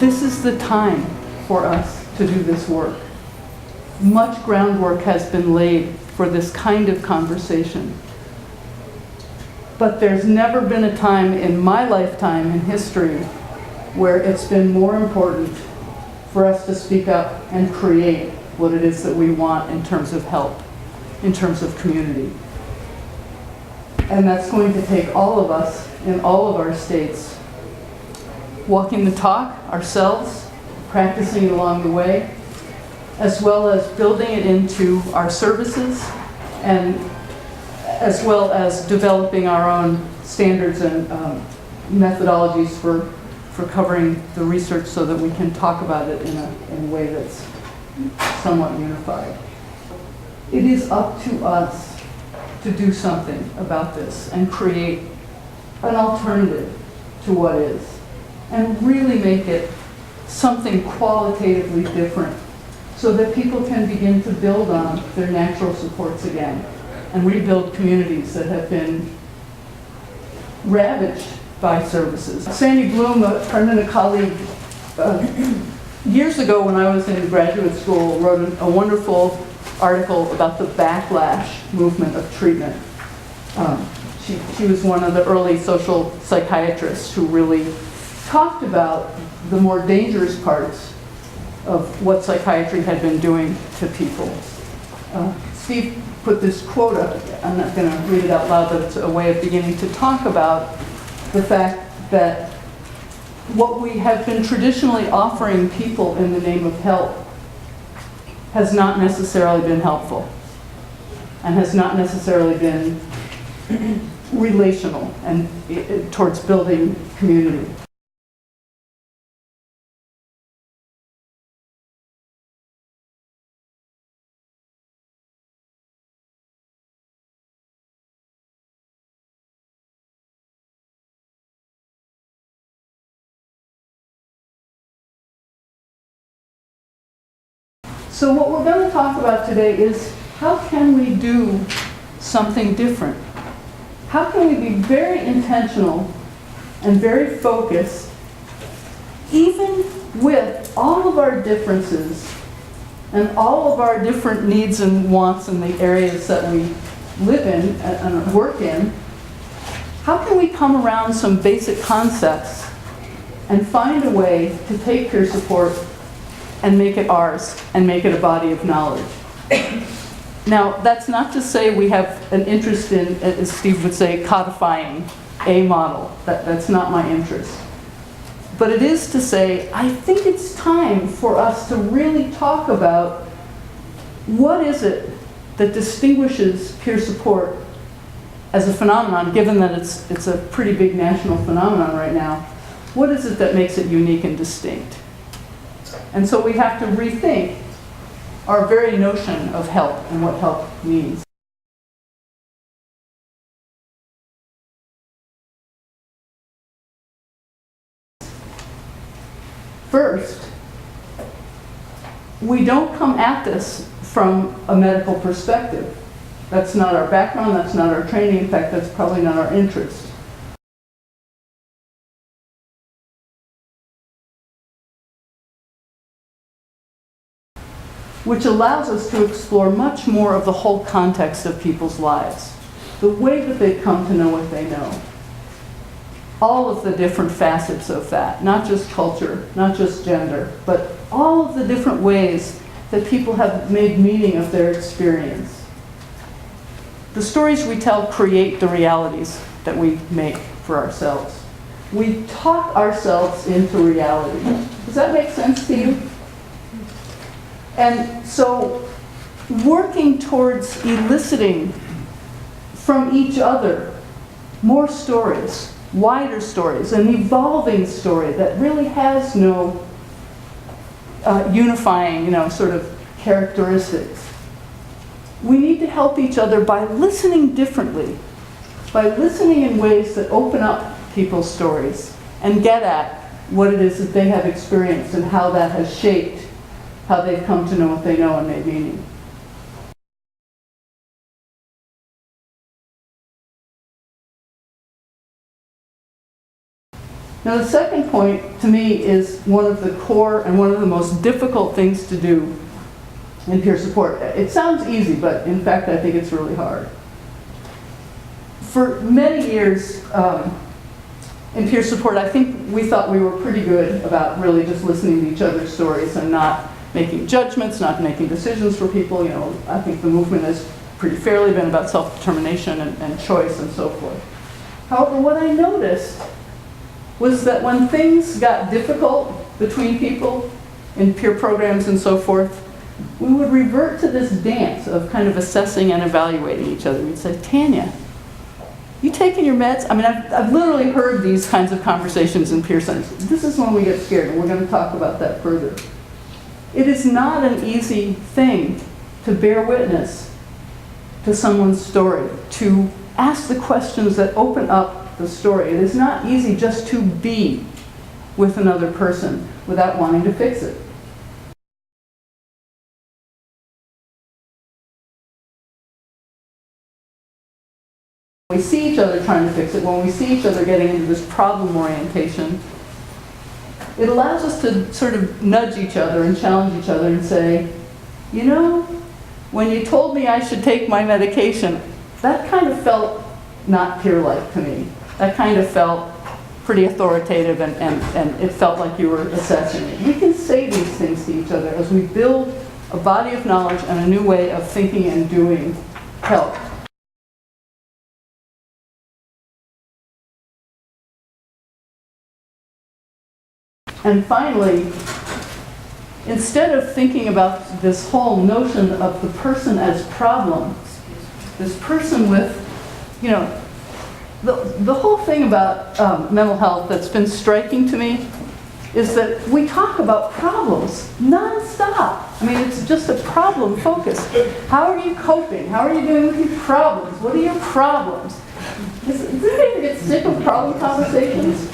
this is the time for us to do this work. Much groundwork has been laid for this kind of conversation. But there's never been a time in my lifetime in history where it's been more important for us to speak up and create what it is that we want in terms of help, in terms of community. And that's going to take all of us in all of our states walking the talk ourselves, practicing it along the way, as well as building it into our services, and as well as developing our own standards and methodologies for covering the research so that we can talk about it in a way that's somewhat unified. It is up to us to do something about this and create an alternative to what is, and really make it something qualitatively different so that people can begin to build on their natural supports again and rebuild communities that have been ravaged by services. Sandy Bloom, a friend and a colleague, years ago when I was in graduate school, wrote a wonderful article about the backlash movement of treatment. She was one of the early social psychiatrists who really talked about the more dangerous parts of what psychiatry had been doing to people. Steve put this quote up. I'm not going to read it out loud, but it's a way of beginning to talk about the fact that what we have been traditionally offering people in the name of help has not necessarily been helpful and has not necessarily been relational and towards building community. So what we're going to talk about today is how can we do something different? How can we be very intentional and very focused, even with all of our differences and all of our different needs and wants in the areas that we live in and work in? How can we come around some basic concepts and find a way to take peer support and make it ours, and make it a body of knowledge? Now, that's not to say we have an interest in, as Steve would say, codifying a model. That's not my interest. But it is to say, I think it's time for us to really talk about what is it that distinguishes peer support as a phenomenon, given that it's a pretty big national phenomenon right now. What is it that makes it unique and distinct? And so we have to rethink our very notion of help and what help means. First, we don't come at this from a medical perspective. That's not our background, that's not our training, in fact, that's probably not our interest. Which allows us to explore much more of the whole context of people's lives, the way that they come to know what they know, all of the different facets of that, not just culture, not just gender, but all of the different ways that people have made meaning of their experience. The stories we tell create the realities that we make for ourselves. We talk ourselves into reality. Does that make sense to you? And so working towards eliciting from each other more stories, wider stories, an evolving story that really has no unifying, sort of characteristics. We need to help each other by listening differently, by listening in ways that open up people's stories and get at what it is that they have experienced and how that has shaped how they've come to know what they know and made meaning. Now the second point to me is one of the core and one of the most difficult things to do in peer support. It sounds easy, but in fact I think it's really hard. For many years in peer support, I think we thought we were pretty good about really just listening to each other's stories and not making judgments, not making decisions for people. You know, I think the movement has pretty fairly been about self-determination and choice and so forth. However, what I noticed was that when things got difficult between people in peer programs and so forth, we would revert to this dance of kind of assessing and evaluating each other. We'd say, Tanya, you taking your meds? I mean, I've literally heard these kinds of conversations in peer centers. This is when we get scared, and we're going to talk about that further. It is not an easy thing to bear witness to someone's story, to ask the questions that open up the story. It is not easy just to be with another person without wanting to fix it. We see each other trying to fix it, when we see each other getting into this problem orientation, it allows us to sort of nudge each other and challenge each other and say, you know, when you told me I should take my medication, that kind of felt not peer-like to me. That kind of felt pretty authoritative, and it felt like you were assessing it. We can say these things to each other as we build a body of knowledge and a new way of thinking and doing health. And finally, instead of thinking about this whole notion of the person as problem, this person with, you know, the whole thing about mental health that's been striking to me is that we talk about problems nonstop. I mean, it's just a problem focus. How are you coping? How are you doing with your problems? What are your problems? Does anybody get sick of problem conversations?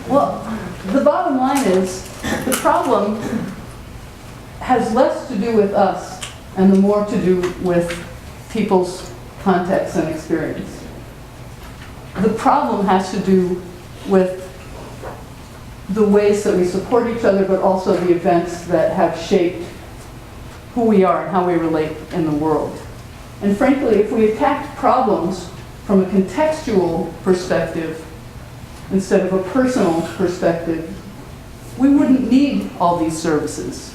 Well, the bottom line is the problem has less to do with us and the more to do with people's context and experience. The problem has to do with the ways that we support each other, but also the events that have shaped who we are and how we relate in the world. And frankly, if we attacked problems from a contextual perspective instead of a personal perspective, we wouldn't need all these services.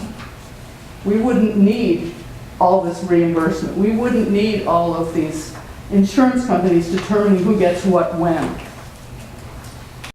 We wouldn't need all this reimbursement. We wouldn't need all of these insurance companies determining who gets what when.